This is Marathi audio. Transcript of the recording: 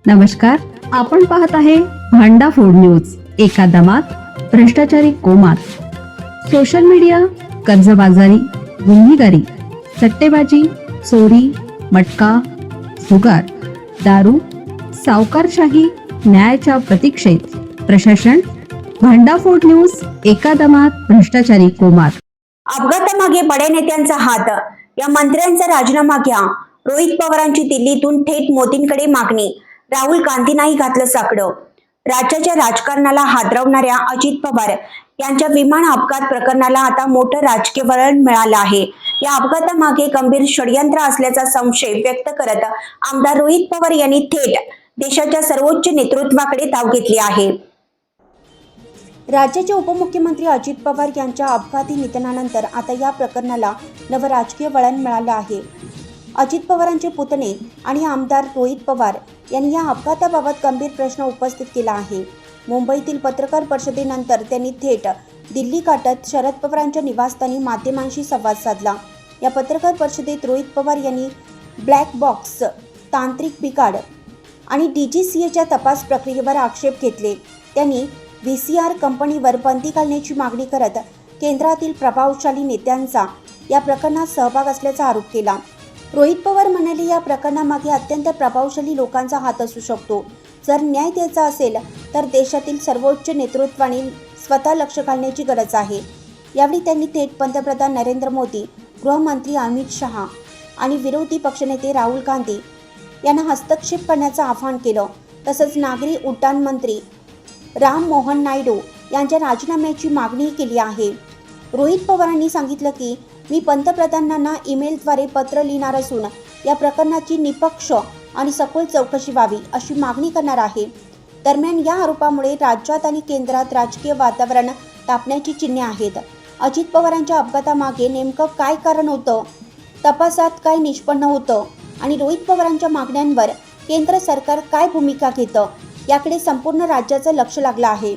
नमस्कार, आपण पाहत आहे भांडा फोड न्यूज. एका दमात भ्रष्टाचारी कोमात. सोशल मीडिया, कर्जबाजारी, गुन्हेगारी, सट्टेबाजी, चोरी, मटका, जुगार, दारू, सावकारशाही, न्यायाच्या प्रतीक्षेत प्रशासन. भांडाफोड न्यूज. एका दमात भ्रष्टाचारी कोमात. अपघातामागे बड्या नेत्यांचा हात. या मंत्र्यांचा राजीनामा घ्या. रोहित पवारांची दिल्लीतून थेट मोदींकडे मागणी. राहुल गांधींनाही घातलं साकडं. राज्याच्या राजकारणाला हादरवणाऱ्या अजित पवार यांच्या विमान अपघात प्रकरणाला आता मोठं राजकीय वळण मिळालं आहे. या अपघातामागे गंभीर षडयंत्र असल्याचा संशय व्यक्त करत आमदार रोहित पवार यांनी थेट देशाच्या सर्वोच्च नेतृत्वाकडे धाव घेतली आहे. राज्याचे उपमुख्यमंत्री अजित पवार यांच्या अपघाती निधनानंतर आता या प्रकरणाला नवं राजकीय वळण मिळालं आहे. अजित पवारांचे पुतणे आणि आमदार रोहित पवार यांनी या अपघाताबाबत गंभीर प्रश्न उपस्थित केला आहे. मुंबईतील पत्रकार परिषदेनंतर त्यांनी थेट दिल्ली गाठत शरद पवारांच्या निवासस्थानी माध्यमांशी संवाद साधला. या पत्रकार परिषदेत रोहित पवार यांनी ब्लॅक बॉक्स, तांत्रिक बिघाड आणि DGCAच्या तपास प्रक्रियेवर आक्षेप घेतले. त्यांनी VCR कंपनीवर बंदी घालण्याची मागणी करत केंद्रातील प्रभावशाली नेत्यांचा या प्रकरणात सहभाग असल्याचा आरोप केला. रोहित पवार म्हणाले, या प्रकरणामागे अत्यंत प्रभावशाली लोकांचा हात असू शकतो. जर न्याय द्यायचा असेल तर देशातील सर्वोच्च नेतृत्वाने स्वतः लक्ष घालण्याची गरज आहे. यावेळी त्यांनी थेट पंतप्रधान नरेंद्र मोदी, गृहमंत्री अमित शहा आणि विरोधी पक्षनेते राहुल गांधी यांना हस्तक्षेप करण्याचं आवाहन केलं. तसंच नागरी उड्डाण मंत्री राम मोहन नायडू यांच्या राजीनाम्याची मागणी केली आहे. रोहित पवारांनी सांगितलं की मी पंतप्रधानांना ईमेलद्वारे पत्र लिहिणार असून या प्रकरणाची निष्पक्ष आणि सखोल चौकशी व्हावी अशी मागणी करणार आहे. दरम्यान या आरोपामुळे राज्यात आणि केंद्रात राजकीय वातावरण तापण्याची चिन्हे आहेत. अजित पवारांच्या अपघातामागे नेमकं काय कारण होतं, तपासात काय निष्पन्न होतं आणि रोहित पवारांच्या मागण्यांवर केंद्र सरकार काय भूमिका घेतं याकडे संपूर्ण राज्याचं लक्ष लागलं आहे.